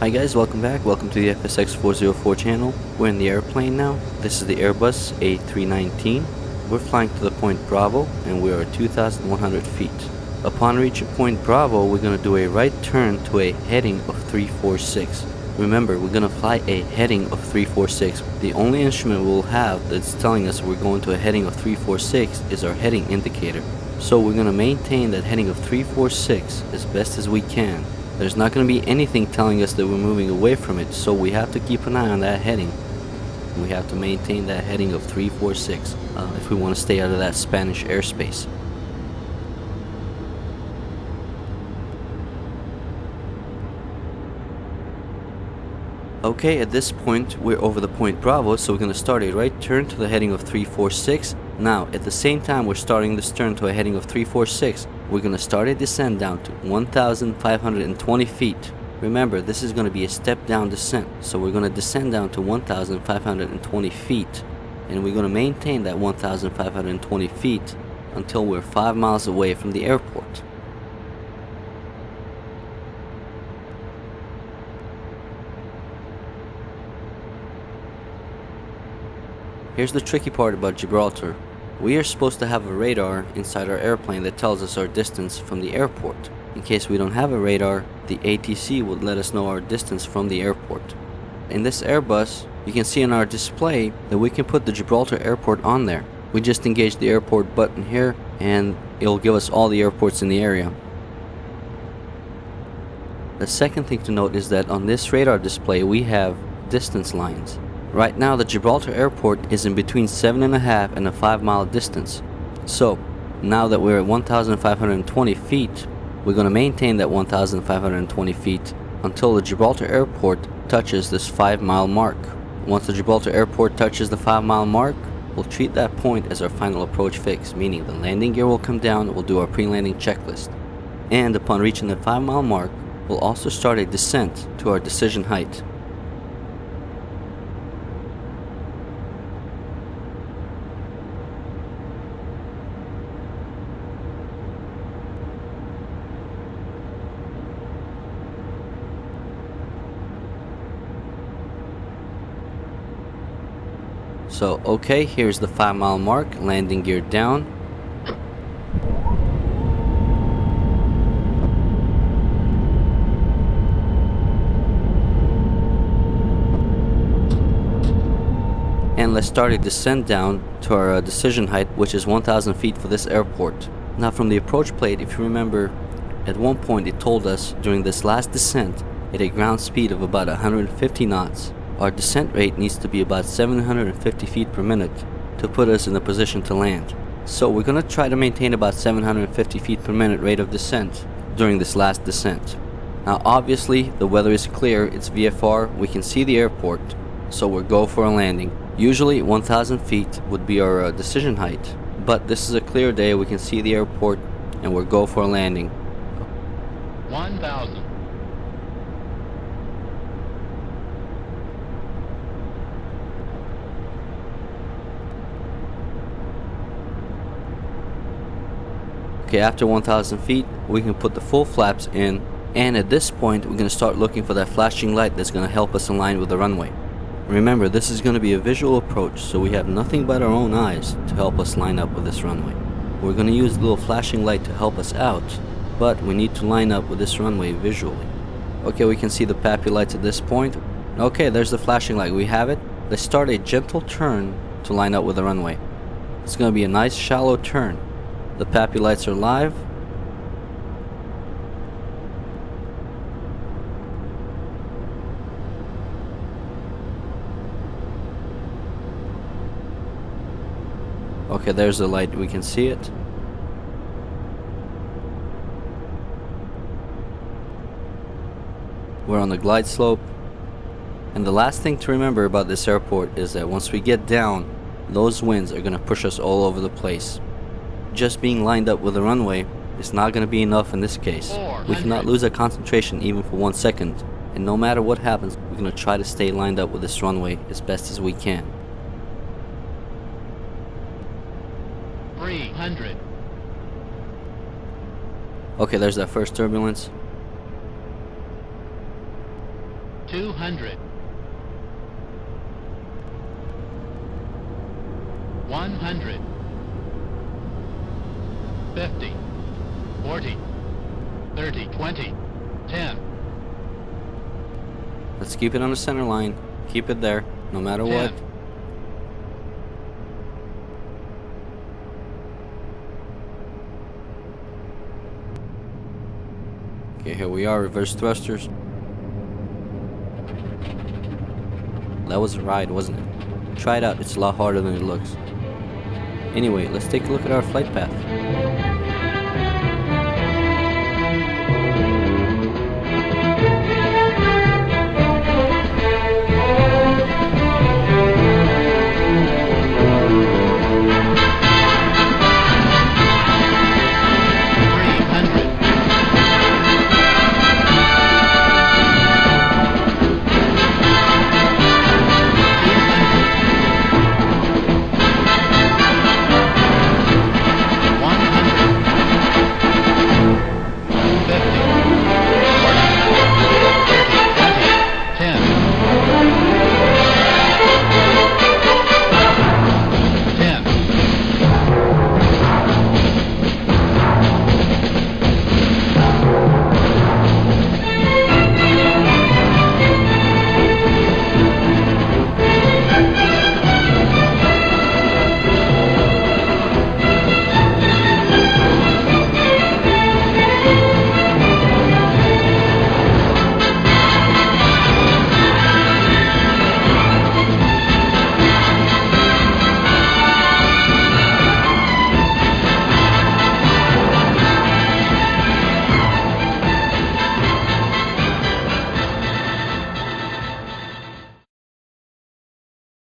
Hi guys, welcome back. Welcome to the FSX404 channel. We're in the airplane now. This is the Airbus A319. We're flying to the point Bravo and we are at 2,100 feet. Upon reaching point Bravo, we're going to do a right turn to a heading of 346. Remember, we're going to fly a heading of 346. The only instrument we'll have that's telling us we're going to a heading of 346 is our heading indicator. So we're going to maintain that heading of 346 as best as we can. There's not going to be anything telling us that we're moving away from it, so we have to keep an eye on that heading. We have to maintain that heading of 346 if we want to stay out of that Spanish airspace. Okay, at this point we're over the point Bravo, so we're going to start a right turn to the heading of 346. Now, at the same time we're starting this turn to a heading of 346, we're going to start a descent down to 1,520 feet. Remember, this is going to be a step down descent, so we're going to descend down to 1,520 feet, and we're going to maintain that 1,520 feet until we're 5 miles away from the airport. Here's the tricky part about Gibraltar. We are supposed to have a radar inside our airplane that tells us our distance from the airport. In case we don't have a radar, the ATC would let us know our distance from the airport. In this Airbus, you can see in our display that we can put the Gibraltar airport on there. We just engage the airport button here and it'll give us all the airports in the area. The second thing to note is that on this radar display we have distance lines. Right now the Gibraltar airport is in between 7.5 and a 5 mile distance. So now that we're at 1,520 feet, we're going to maintain that 1,520 feet until the Gibraltar airport touches this 5 mile mark. Once the Gibraltar airport touches the 5 mile mark, we'll treat that point as our final approach fix, meaning the landing gear will come down, we'll do our pre-landing checklist. And upon reaching the 5 mile mark, we'll also start a descent to our decision height. So, okay, here's the 5 mile mark, landing gear down. And let's start a descent down to our decision height, which is 1,000 feet for this airport. Now from the approach plate, if you remember, at one point it told us during this last descent at a ground speed of about 150 knots. Our descent rate needs to be about 750 feet per minute to put us in a position to land. So we're going to try to maintain about 750 feet per minute rate of descent during this last descent. Now obviously the weather is clear, it's VFR, we can see the airport, so we'll go for a landing. Usually 1,000 feet would be our decision height, but this is a clear day, we can see the airport and we'll go for a landing. 1,000. Okay, after 1,000 feet, we can put the full flaps in, and at this point, we're going to start looking for that flashing light that's going to help us align with the runway. Remember, this is going to be a visual approach, so we have nothing but our own eyes to help us line up with this runway. We're going to use the little flashing light to help us out, but we need to line up with this runway visually. Okay, we can see the PAPI lights at this point. Okay, there's the flashing light, we have it. Let's start a gentle turn to line up with the runway. It's going to be a nice shallow turn. The PAPI lights are live. Okay, there's the light, we can see it. We're on the glide slope. And the last thing to remember about this airport is that once we get down, those winds are going to push us all over the place. Just being lined up with the runway is not going to be enough in this case. We cannot lose our concentration even for 1 second, and no matter what happens, we're going to try to stay lined up with this runway as best as we can. 300. Okay, there's that first turbulence. 200. 100. 50. 40. 30. 20. 10. Let's keep it on the center line. Keep it there, no matter 10. what. Okay, here we are, reverse thrusters. That was a ride, wasn't it? Try it out, it's a lot harder than it looks. Anyway, let's take a look at our flight path.